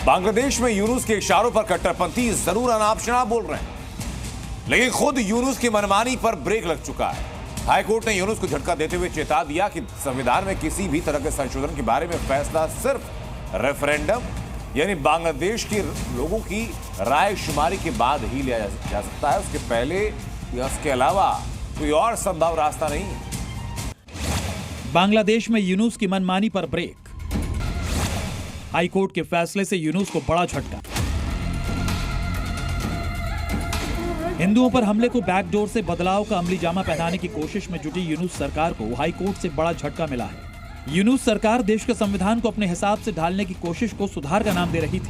बांग्लादेश में यूनुस के इशारों पर कट्टरपंथी जरूर अनाप शनाप बोल रहे हैं, लेकिन खुद यूनुस की मनमानी पर ब्रेक लग चुका है। हाईकोर्ट ने यूनुस को झटका देते हुए चेता दिया कि संविधान में किसी भी तरह के संशोधन के बारे में फैसला सिर्फ रेफरेंडम यानी बांग्लादेश के लोगों की राय शुमारी के बाद ही लिया जा सकता है। उसके पहले या उसके अलावा कोई और संभव रास्ता नहीं। बांग्लादेश में यूनुस की मनमानी पर ब्रेक। हाईकोर्ट के फैसले से यूनुस को बड़ा झटका। हिंदुओं पर हमले को बैकडोर से बदलाव का अमली जामा पहनाने की कोशिश में जुटी यूनुस सरकार को हाईकोर्ट से बड़ा झटका मिला है। यूनुस सरकार देश के संविधान को अपने हिसाब से ढालने की कोशिश को सुधार का नाम दे रही थी।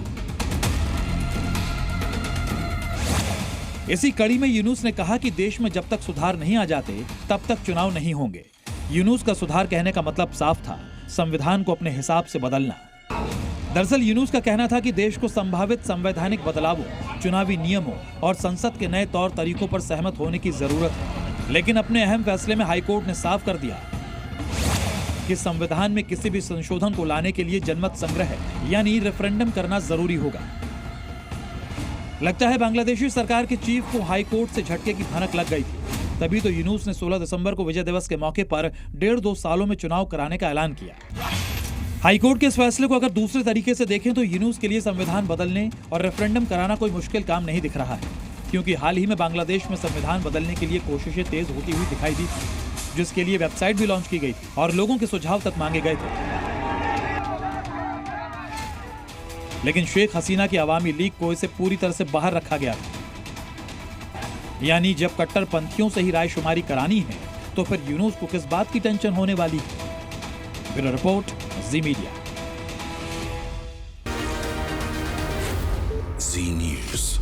इसी कड़ी में यूनुस ने कहा कि देश में जब तक सुधार नहीं आ जाते तब तक चुनाव नहीं होंगे। यूनुस का सुधार कहने का मतलब साफ था, संविधान को अपने हिसाब से बदलना। दरअसल यूनुस का कहना था कि देश को संभावित संवैधानिक बदलावों, चुनावी नियमों और संसद के नए तौर तरीकों पर सहमत होने की जरूरत है। लेकिन अपने अहम फैसले में हाईकोर्ट ने साफ कर दिया कि संविधान में किसी भी संशोधन को लाने के लिए जनमत संग्रह यानी रेफरेंडम करना जरूरी होगा। लगता है बांग्लादेशी सरकार के चीफ को हाईकोर्ट से झटके की भनक लग गई थी। तभी तो यूनुस ने 16 दिसंबर को विजय दिवस के मौके पर 1.5-2 सालों में चुनाव कराने का ऐलान किया। हाईकोर्ट के इस फैसले को अगर दूसरे तरीके से देखें तो यूनुस के लिए संविधान बदलने और रेफरेंडम कराना कोई मुश्किल काम नहीं दिख रहा है, क्योंकि हाल ही में बांग्लादेश में संविधान बदलने के लिए कोशिशें तेज होती हुई दिखाई दी थी, जिसके लिए वेबसाइट भी लॉन्च की गई थी और लोगों के सुझाव तक मांगे गए थे। लेकिन शेख हसीना की अवामी लीग को इसे पूरी तरह से बाहर रखा गया था। यानी जब कट्टरपंथियों से ही राय शुमारी करानी है तो फिर यूनुस को किस बात की टेंशन होने वाली है। ब्यूरो रिपोर्ट, जी मीडिया। जी न्यूज़।